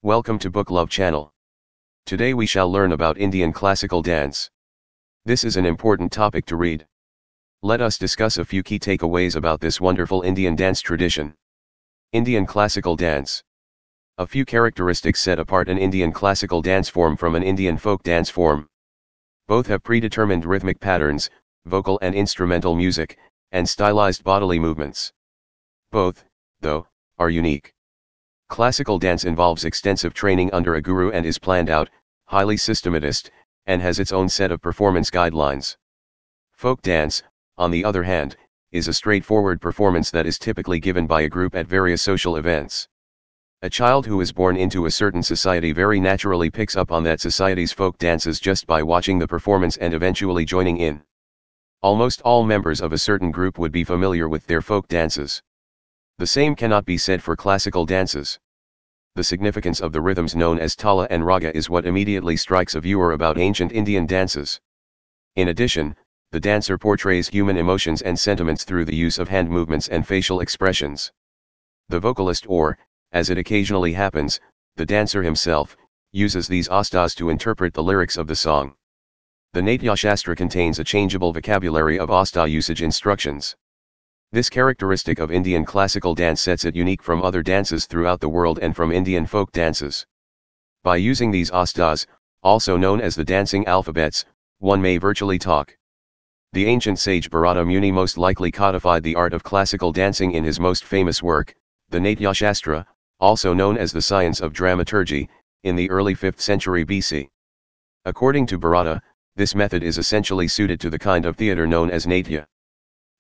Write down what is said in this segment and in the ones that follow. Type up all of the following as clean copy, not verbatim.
Welcome to Book Love channel. Today we shall learn about Indian classical dance. This is an important topic to read. Let us discuss a few key takeaways about this wonderful Indian dance tradition. Indian classical dance. A few characteristics set apart an Indian classical dance form from an Indian folk dance form. Both have predetermined rhythmic patterns, vocal and instrumental music, and stylized bodily movements. Both, though, are unique. Classical dance involves extensive training under a guru and is planned out, highly systematized, and has its own set of performance guidelines. Folk dance, on the other hand, is a straightforward performance that is typically given by a group at various social events. A child who is born into a certain society very naturally picks up on that society's folk dances just by watching the performance and eventually joining in. Almost all members of a certain group would be familiar with their folk dances. The same cannot be said for classical dances. The significance of the rhythms known as tala and raga is what immediately strikes a viewer about ancient Indian dances. In addition, the dancer portrays human emotions and sentiments through the use of hand movements and facial expressions. The vocalist or, as it occasionally happens, the dancer himself, uses these astas to interpret the lyrics of the song. The Natya Shastra contains a changeable vocabulary of asta usage instructions. This characteristic of Indian classical dance sets it unique from other dances throughout the world and from Indian folk dances. By using these astas, also known as the dancing alphabets, one may virtually talk. The ancient sage Bharata Muni most likely codified the art of classical dancing in his most famous work, the Natya Shastra, also known as the science of dramaturgy, in the early 5th century BC. According to Bharata, this method is essentially suited to the kind of theatre known as Natya.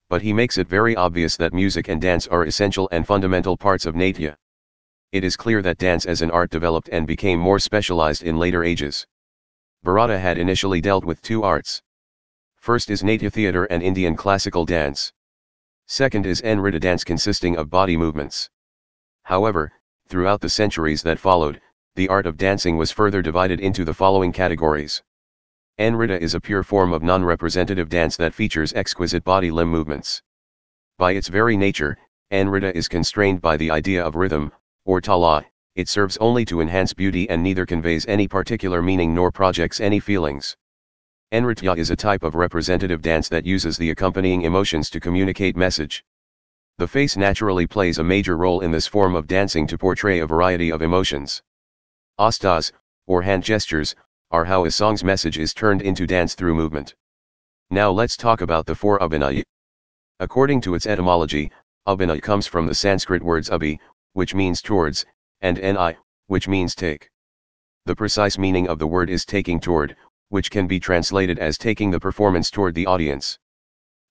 But he makes it very obvious that music and dance are essential and fundamental parts of Natya. It is clear that dance as an art developed and became more specialized in later ages. Bharata had initially dealt with two arts. First is Natya theatre and Indian classical dance. Second is Nritta dance consisting of body movements. However, throughout the centuries that followed, the art of dancing was further divided into the following categories. Nritta is a pure form of non-representative dance that features exquisite body limb movements. By its very nature, Nritta is constrained by the idea of rhythm, or tala. It serves only to enhance beauty and neither conveys any particular meaning nor projects any feelings. Nritya is a type of representative dance that uses the accompanying emotions to communicate message. The face naturally plays a major role in this form of dancing to portray a variety of emotions. Astas, or hand gestures, are how a song's message is turned into dance through movement. Now let's talk about the four Abhinaya. According to its etymology, Abhinaya comes from the Sanskrit words abhi, which means towards, and ni, which means take. The precise meaning of the word is taking toward, which can be translated as taking the performance toward the audience.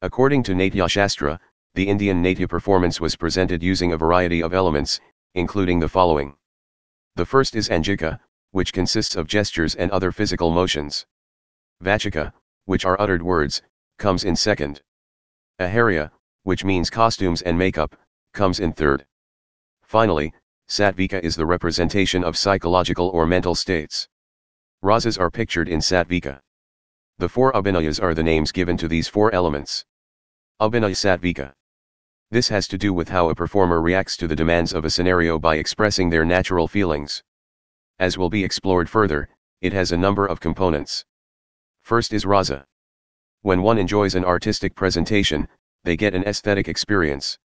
According to Natya Shastra, the Indian Natya performance was presented using a variety of elements, including the following. The first is Angika, which consists of gestures and other physical motions. Vachika, which are uttered words, comes in second. Aharya, which means costumes and makeup, comes in third. Finally, Sattvika is the representation of psychological or mental states. Rasas are pictured in Sattvika. The four Abhinayas are the names given to these four elements. Abhinaya Sattvika. This has to do with how a performer reacts to the demands of a scenario by expressing their natural feelings. As will be explored further, it has a number of components. First is Rasa. When one enjoys an artistic presentation, they get an aesthetic experience.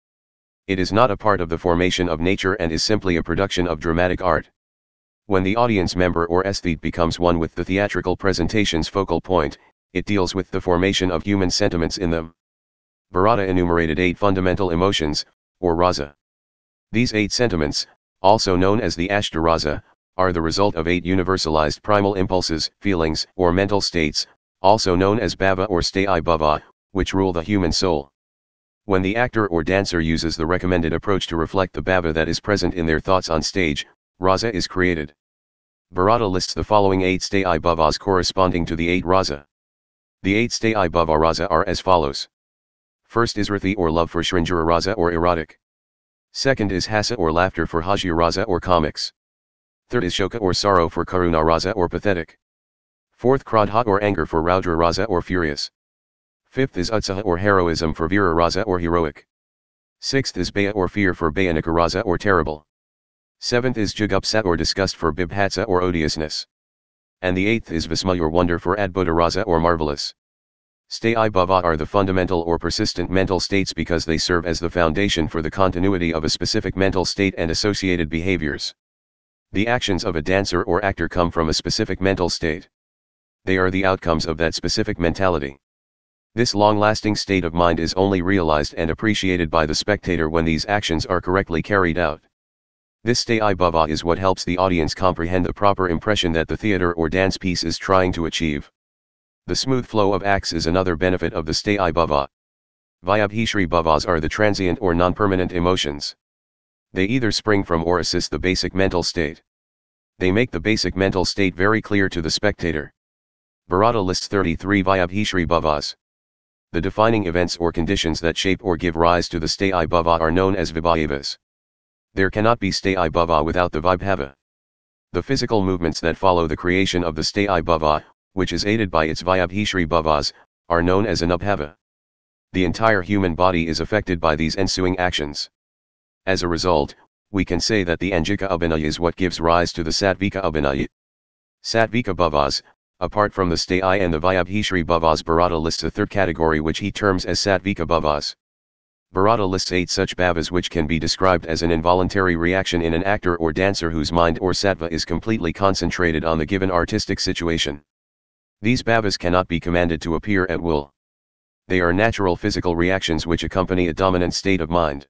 It is not a part of the formation of nature and is simply a production of dramatic art. When the audience member or aesthete becomes one with the theatrical presentation's focal point, it deals with the formation of human sentiments in them. Bharata enumerated 8 fundamental emotions, or rasa. These 8 sentiments, also known as the Ashtarasa, are the result of 8 universalized primal impulses, feelings, or mental states, also known as bhava or Sthayi, which rule the human soul. When the actor or dancer uses the recommended approach to reflect the bhava that is present in their thoughts on stage, rasa is created. Bharata lists the following 8 Sthayi corresponding to the 8 rasa. The 8 Sthayi rasa are as follows. First is Rathi or love for Sringara rasa or erotic. Second is Hasa or laughter for Hajya rasa or comics. Third is Shoka or sorrow for Karuna rasa or pathetic. Fourth Krodha or anger for Raudra rasa or furious. Fifth is Utsaha or heroism for Veera rasa or heroic. Sixth is Bhaya or fear for Bhayanika rasa or terrible. Seventh is jugupsa or disgust for bibhatsa or odiousness. And the eighth is vismaya or wonder for adbhuta rasa or marvelous. Sthayi bhava are the fundamental or persistent mental states because they serve as the foundation for the continuity of a specific mental state and associated behaviors. The actions of a dancer or actor come from a specific mental state. They are the outcomes of that specific mentality. This long-lasting state of mind is only realized and appreciated by the spectator when these actions are correctly carried out. This Sthayi bhava is what helps the audience comprehend the proper impression that the theater or dance piece is trying to achieve. The smooth flow of acts is another benefit of the Sthayi bhava. Vibhava bhavas are the transient or non-permanent emotions. They either spring from or assist the basic mental state. They make the basic mental state very clear to the spectator. Bharata lists 33 Vibhava bhavas. The defining events or conditions that shape or give rise to the Sthayi bhava are known as Vibhavas. There cannot be Sthayi bhava without the Vibhava. The physical movements that follow the creation of the Sthayi bhava, which is aided by its Vibhava bhavas, are known as Anubhava. The entire human body is affected by these ensuing actions. As a result, we can say that the Angika Abhinaya is what gives rise to the Sattvika Abhinaya. Sattvika bhavas, apart from the Sthayi and the Vibhava bhavas, Bharata lists a third category which he terms as Sattvika bhavas. Bharata lists 8 such bhavas which can be described as an involuntary reaction in an actor or dancer whose mind or sattva is completely concentrated on the given artistic situation. These bhavas cannot be commanded to appear at will. They are natural physical reactions which accompany a dominant state of mind.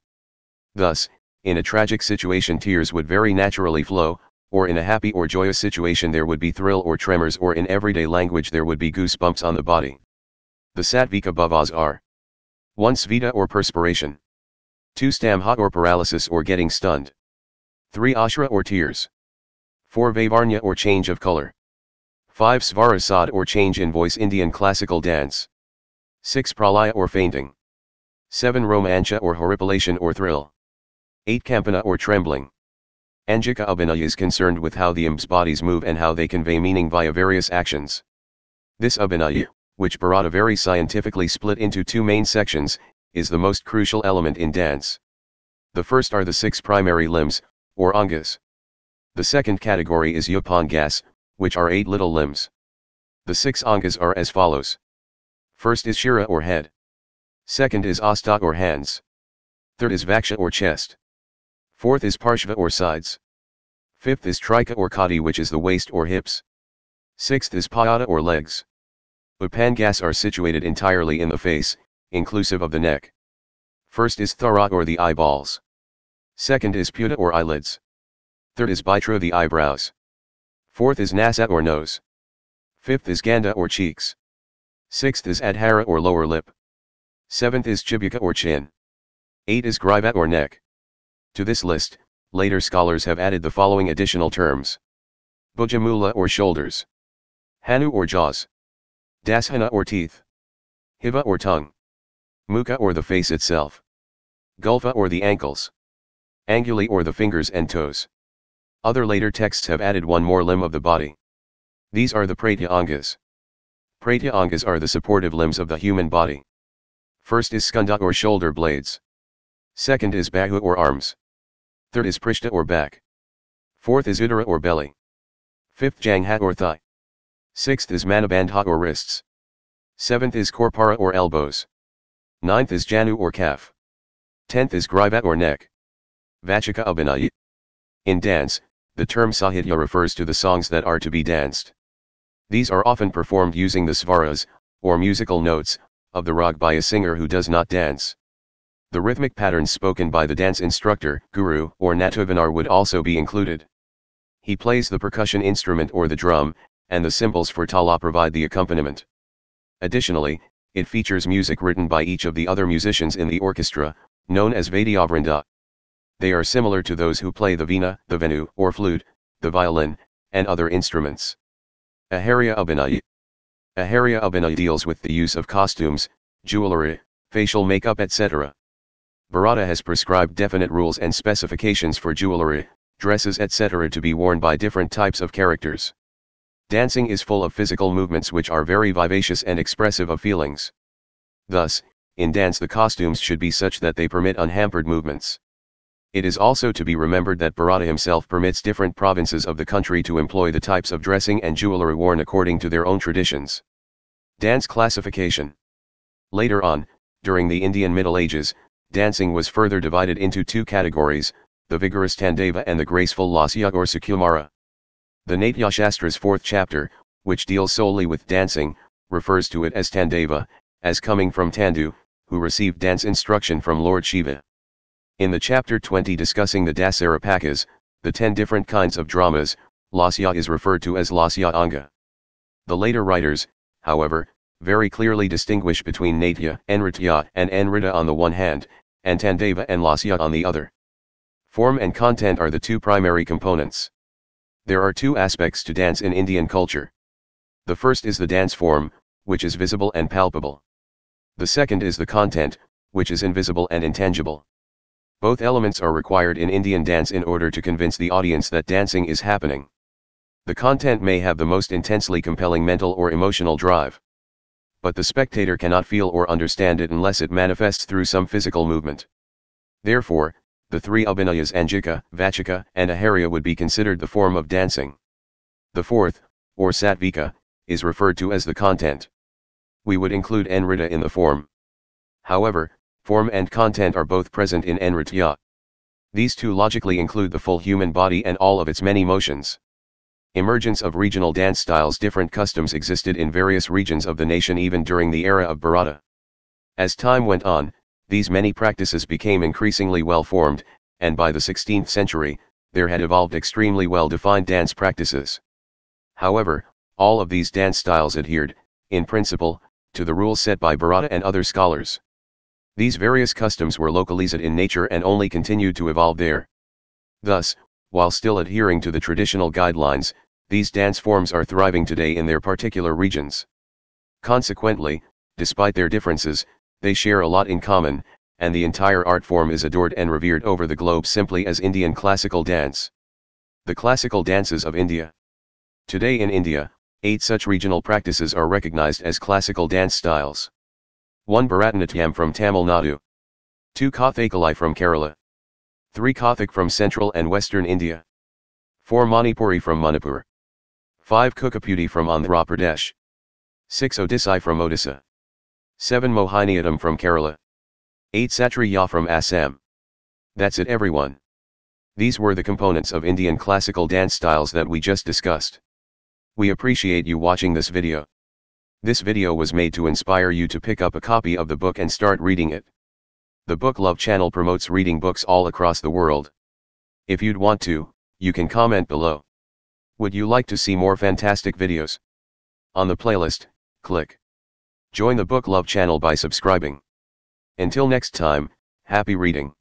Thus, in a tragic situation tears would very naturally flow, or in a happy or joyous situation there would be thrill or tremors, or in everyday language there would be goosebumps on the body. The Sattvika bhavas are 1. Svita or perspiration. 2. Stamha or paralysis or getting stunned. 3. Ashra or tears. 4. Vaivarnya or change of color. 5. Svarasad or change in voice, Indian classical dance. 6. Pralaya or fainting. 7. Romancha or horripilation or thrill. 8. Kampana or trembling. Angika Abhinaya is concerned with how the imbs' bodies move and how they convey meaning via various actions. This Abhinaya, which Bharata very scientifically split into 2 main sections, is the most crucial element in dance. The first are the 6 primary limbs, or angas. The second category is upangas, which are 8 little limbs. The 6 angas are as follows. First is shira or head. Second is asta or hands. Third is vaksha or chest. Fourth is parshva or sides. Fifth is trika or kati, which is the waist or hips. Sixth is payada or legs. Upangas are situated entirely in the face, inclusive of the neck. First is thara or the eyeballs. Second is puta or eyelids. Third is baitra, the eyebrows. Fourth is nasa or nose. Fifth is ganda or cheeks. Sixth is adhara or lower lip. Seventh is chibuka or chin. 8 is griva or neck. To this list, later scholars have added the following additional terms. Bhujamula or shoulders. Hanu or jaws. Dashana or teeth. Hiva or tongue. Mukha or the face itself. Gulfa or the ankles. Anguli or the fingers and toes. Other later texts have added one more limb of the body. These are the Pratya Angas. Pratya Angas are the supportive limbs of the human body. First is skanda or shoulder blades. Second is bahu or arms. Third is prishta or back. Fourth is udara or belly. Fifth jangha or thigh. Sixth is manabandha or wrists. Seventh is korpara or elbows. Ninth is janu or calf. 10th is griva or neck. Vachika Abhinaya. In dance, the term sahitya refers to the songs that are to be danced. These are often performed using the svaras, or musical notes, of the rag by a singer who does not dance. The rhythmic patterns spoken by the dance instructor, guru, or natuvanar would also be included. He plays the percussion instrument or the drum, and the cymbals for tala provide the accompaniment. Additionally, it features music written by each of the other musicians in the orchestra, known as Vaidiyavrinda. They are similar to those who play the veena, the venu, or flute, the violin, and other instruments. Aharya Abhinaya. Aharya Abhinaya deals with the use of costumes, jewelry, facial makeup, etc. Bharata has prescribed definite rules and specifications for jewelry, dresses, etc. to be worn by different types of characters. Dancing is full of physical movements which are very vivacious and expressive of feelings. Thus, in dance the costumes should be such that they permit unhampered movements. It is also to be remembered that Bharata himself permits different provinces of the country to employ the types of dressing and jewelry worn according to their own traditions. Dance classification. Later on, during the Indian Middle Ages, dancing was further divided into two categories, the vigorous Tandava and the graceful Lasya or Sukumara. The Natya Shastra's 4th chapter, which deals solely with dancing, refers to it as Tandava, as coming from Tandu, who received dance instruction from Lord Shiva. In the chapter 20 discussing the Dasarapakas, the 10 different kinds of dramas, Lasya is referred to as Lasya Anga. The later writers, however, very clearly distinguish between Natya, Nritya and Nrita on the one hand, and Tandava and Lasya on the other. Form and content are the two primary components. There are two aspects to dance in Indian culture. The first is the dance form, which is visible and palpable. The second is the content, which is invisible and intangible. Both elements are required in Indian dance in order to convince the audience that dancing is happening. The content may have the most intensely compelling mental or emotional drive. But the spectator cannot feel or understand it unless it manifests through some physical movement. Therefore, the three Abhinayas Angika, Vachika, and Aharya would be considered the form of dancing. The fourth, or Sattvika, is referred to as the content. We would include Nrita in the form. However, form and content are both present in Nritya. These two logically include the full human body and all of its many motions. Emergence of regional dance styles. Different customs existed in various regions of the nation even during the era of Bharata. As time went on, these many practices became increasingly well formed, and by the 16th century, there had evolved extremely well defined dance practices. However, all of these dance styles adhered, in principle, to the rules set by Bharata and other scholars. These various customs were localized in nature and only continued to evolve there. Thus, while still adhering to the traditional guidelines, these dance forms are thriving today in their particular regions. Consequently, despite their differences, they share a lot in common, and the entire art form is adored and revered over the globe simply as Indian classical dance. The classical dances of India. Today in India, 8 such regional practices are recognized as classical dance styles. 1 Bharatanatyam from Tamil Nadu. 2 Kathakali from Kerala. 3 Kathak from central and western India. 4 Manipuri from Manipur. 5 Kuchipudi from Andhra Pradesh. 6 Odissi from Odisha. 7 Mohiniyattam from Kerala. 8 Sattriya from Assam. That's it everyone. These were the components of Indian classical dance styles that we just discussed. We appreciate you watching this video. This video was made to inspire you to pick up a copy of the book and start reading it. The Book Love channel promotes reading books all across the world. If you'd want to, you can comment below. Would you like to see more fantastic videos? On the playlist, click Join the Book Love channel by subscribing. Until next time, happy reading.